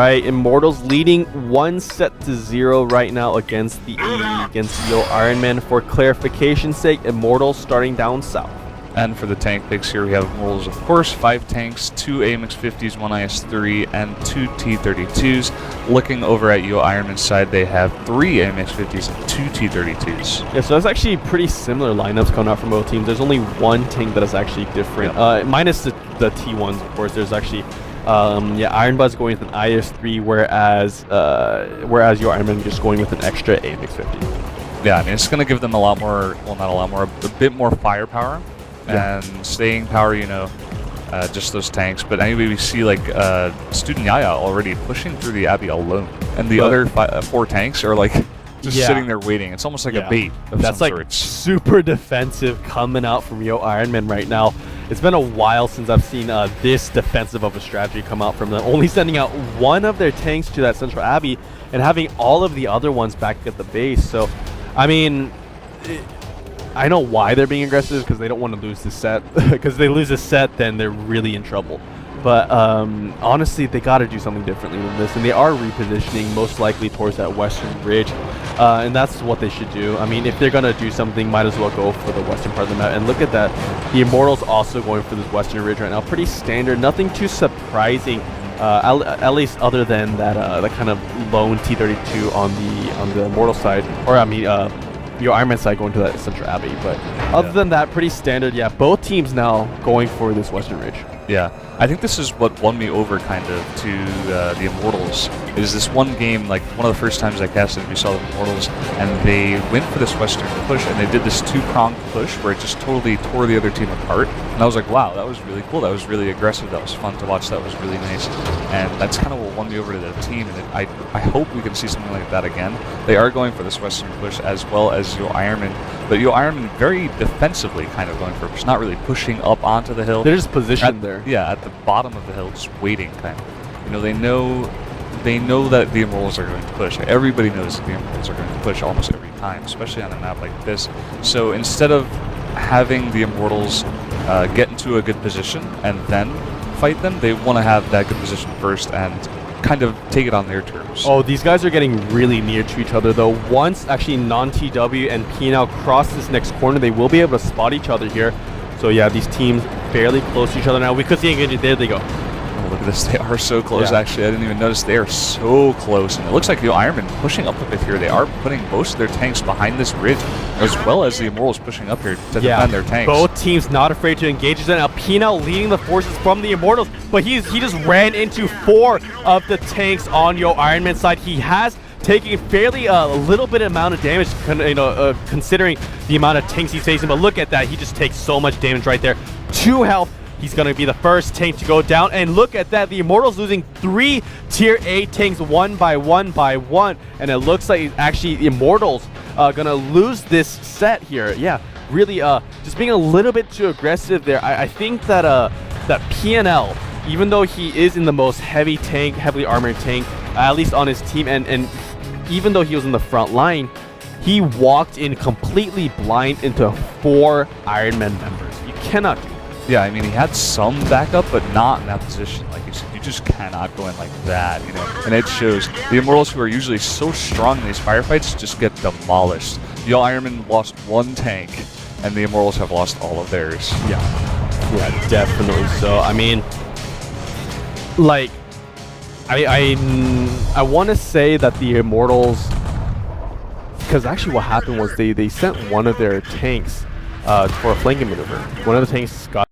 right, Immortals leading 1-0 right now against the yoe IRONMEN. For clarification's sake, Immortals starting down south. And for the tank picks here, we have Immortals, of course, 5 tanks, 2 AMX-50s, 1 IS-3, and 2 T-32s. Looking over at yoe IRONMEN's side, they have 3 AMX-50s and 2 T-32s. Yeah, so that's actually pretty similar lineups coming out from both teams. There's only one tank that is actually different, minus the T1s, of course. There's actually, Iron Buzz going with an IS-3, whereas yoe IRONMEN just going with an extra AMX-50. Yeah, I mean, it's going to give them a lot more, well, not a lot more, a bit more firepower. Yeah. And staying power, just those tanks. But anyway, we see like Student Yaya already pushing through the Abbey alone, and the other 4 tanks are like just sitting there waiting. It's almost like a bait of That's some like sorts. super defensive coming out from yoe IRONMEN right now. It's been a while since I've seen this defensive of a strategy come out from them. Only sending out one of their tanks to that central Abbey and having all of the other ones back at the base. So, I mean, I know why they're being aggressive, because they don't want to lose this set. Because if they lose this set, then they're really in trouble. But honestly, they got to do something differently than this, and they are repositioning most likely towards that western ridge, and that's what they should do. I mean, if they're gonna do something, might as well go for the western part of the map. And look at that, the Immortals also going for this western ridge right now. Pretty standard, nothing too surprising. At least other than that, the kind of lone T-32 on the Immortal side, or I mean, yoe IRONMEN side going to that central Abbey. But other than that, pretty standard. Yeah, both teams now going for this western ridge. Yeah, I think this is what won me over kind of to the Immortals. Is this one game, like one of the first times I casted, we saw the Immortals, and they went for this western push, and they did this 2-pronged push where it just totally tore the other team apart. And I was like, wow, that was really cool. That was really aggressive. That was fun to watch. That was really nice. And that's kind of what won me over to the team. And I hope we can see something like that again. They are going for this western push as well as yoe IRONMEN, but yoe IRONMEN very defensively kind of going for a push, not really pushing up onto the hill. They're just positioned there. Yeah, at the bottom of the hill, just waiting, kind of. They know that the Immortals are going to push. Everybody knows that the Immortals are going to push almost every time, especially on a map like this. So instead of having the Immortals get into a good position and then fight them, they want to have that good position first and kind of take it on their terms. Oh, these guys are getting really near to each other though. Once actually non-TW and PNL cross this next corner, they will be able to spot each other here. So yeah, these teams fairly close to each other now. We could see engagement. There they go. Oh, look at this. They are so close, actually. I didn't even notice. They are so close. And it looks like yoe IRONMEN pushing up a bit here. They are putting most of their tanks behind this ridge, as well as the Immortals pushing up here to defend their tanks. Both teams not afraid to engage each other. Now, PNL leading the forces from the Immortals, but he just ran into 4 of the tanks on yoe IRONMEN's side. He has taking fairly a little bit amount of damage, considering the amount of tanks he's facing. But look at that, he just takes so much damage right there. 2 health. He's going to be the first tank to go down. And look at that, the Immortals losing 3 tier A tanks one by one. And it looks like actually the Immortals going to lose this set here. Yeah, really just being a little bit too aggressive there. I think that that PNL, even though he is in the most heavily armored tank, at least on his team, and even though he was in the front line, he walked in completely blind into 4 IRONMEN members. You cannot do that. Yeah, I mean, he had some backup, but not in that position. Like you said, you just cannot go in like that, and it shows. The Immortals, who are usually so strong in these firefights, just get demolished. yoe IRONMEN lost 1 tank, and the Immortals have lost all of theirs. Yeah, definitely so. I mean, like, I want to say that the Immortals, because actually what happened was they sent one of their tanks for a flanking maneuver. One of the tanks got